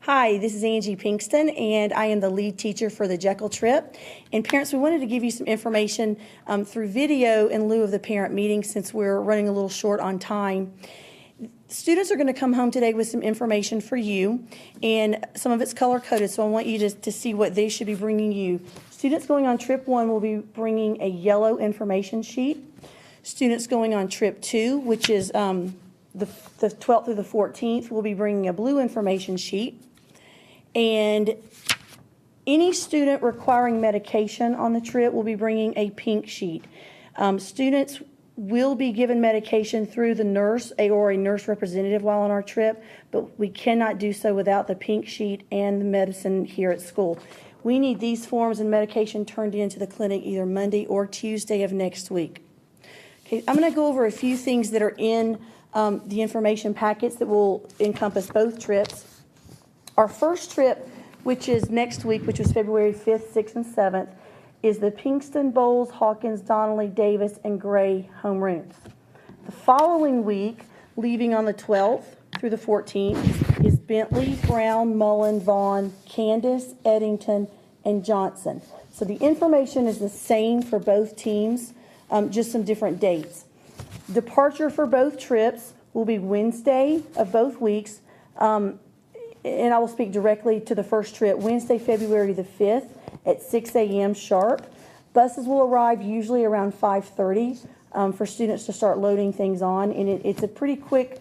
Hi, this is Angie Pinkston, and I am the lead teacher for the Jekyll trip. And parents, we wanted to give you some information through video in lieu of the parent meeting since we're running a little short on time. Students are going to come home today with some information for you, and some of it's color-coded, so I want you to see what they should be bringing you. Students going on trip 1 will be bringing a yellow information sheet. Students going on trip 2, which is the 12th through the 14th, will be bringing a blue information sheet. And any student requiring medication on the trip will be bringing a pink sheet. Students will be given medication through the nurse or a nurse representative while on our trip, but we cannot do so without the pink sheet and the medicine here at school. We need these forms and medication turned into the clinic either Monday or Tuesday of next week. Okay, I'm going to go over a few things that are in the information packets that will encompass both trips. Our first trip, which is next week, which was February 5th, 6th, and 7th, is the Pinkston, Bowles, Hawkins, Donnelly, Davis, and Gray homerooms. The following week, leaving on the 12th through the 14th, is Bentley, Brown, Mullen, Vaughn, Candace, Eddington, and Johnson. So the information is the same for both teams, just some different dates. Departure for both trips will be Wednesday of both weeks, and I will speak directly to the first trip, Wednesday, February the 5th at 6 a.m. sharp. Buses will arrive usually around 5:30 for students to start loading things on, and it's a pretty quick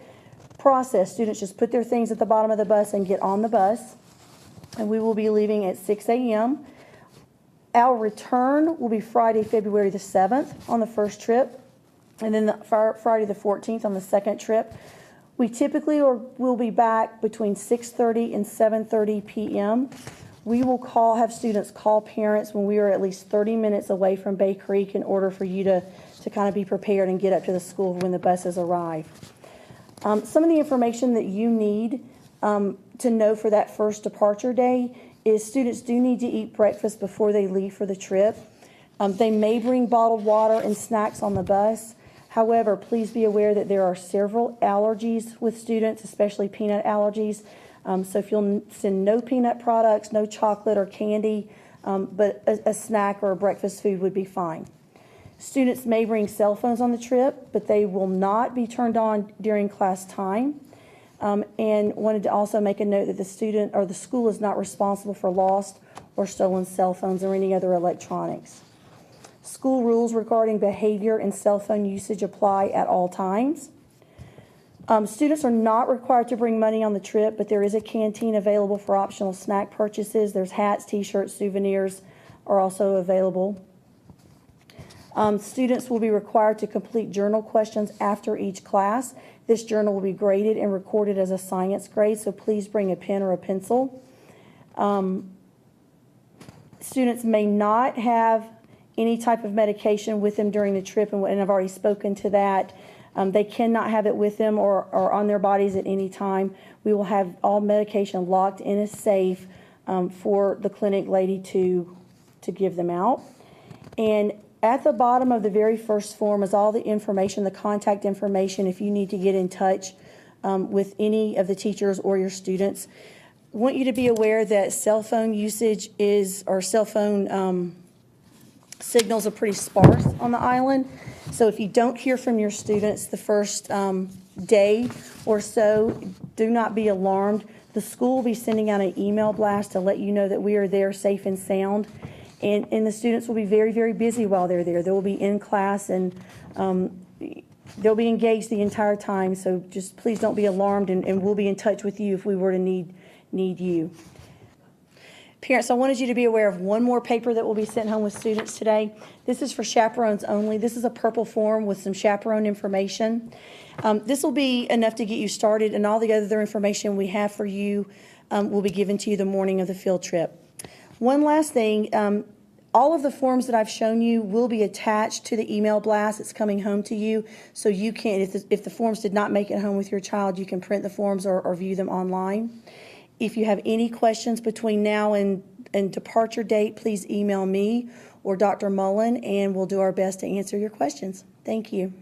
process. Students just put their things at the bottom of the bus and get on the bus, and we will be leaving at 6 a.m. Our return will be Friday, February the 7th on the first trip, and then Friday the 14th on the second trip. We typically will be back between 6:30 and 7:30 p.m. We will have students call parents when we are at least 30 minutes away from Bay Creek in order for you to kind of be prepared and get up to the school when the buses arrive. Some of the information that you need to know for that first departure day is students do need to eat breakfast before they leave for the trip. They may bring bottled water and snacks on the bus. However, please be aware that there are several allergies with students, especially peanut allergies. So if you'll send no peanut products, no chocolate or candy, but a snack or a breakfast food would be fine. Students may bring cell phones on the trip, but they will not be turned on during class time. And wanted to also make a note that the student or the school is not responsible for lost or stolen cell phones or any other electronics. School rules regarding behavior and cell phone usage apply at all times. Students are not required to bring money on the trip, but there is a canteen available for optional snack purchases. There's hats, t-shirts, souvenirs are also available. Students will be required to complete journal questions after each class. This journal will be graded and recorded as a science grade, so please bring a pen or a pencil. Students may not have any type of medication with them during the trip, and I've already spoken to that. They cannot have it with them or on their bodies at any time. We will have all medication locked in a safe for the clinic lady to give them out. And at the bottom of the very first form is all the information, the contact information if you need to get in touch with any of the teachers or your students. I want you to be aware that cell phone usage cell phone signals are pretty sparse on the island. So if you don't hear from your students the first day or so, do not be alarmed. The school will be sending out an email blast to let you know that we are there safe and sound. And the students will be very, very busy while they're there. They will be in class and they'll be engaged the entire time. So just please don't be alarmed, and we'll be in touch with you if we were to need you. Parents, I wanted you to be aware of one more paper that will be sent home with students today. This is for chaperones only. This is a purple form with some chaperone information. This will be enough to get you started, and all the other information we have for you will be given to you the morning of the field trip. One last thing, all of the forms that I've shown you will be attached to the email blast that's coming home to you, so you can, if the forms did not make it home with your child, you can print the forms or view them online. If you have any questions between now and departure date, please email me or Dr. Mullen, and we'll do our best to answer your questions. Thank you.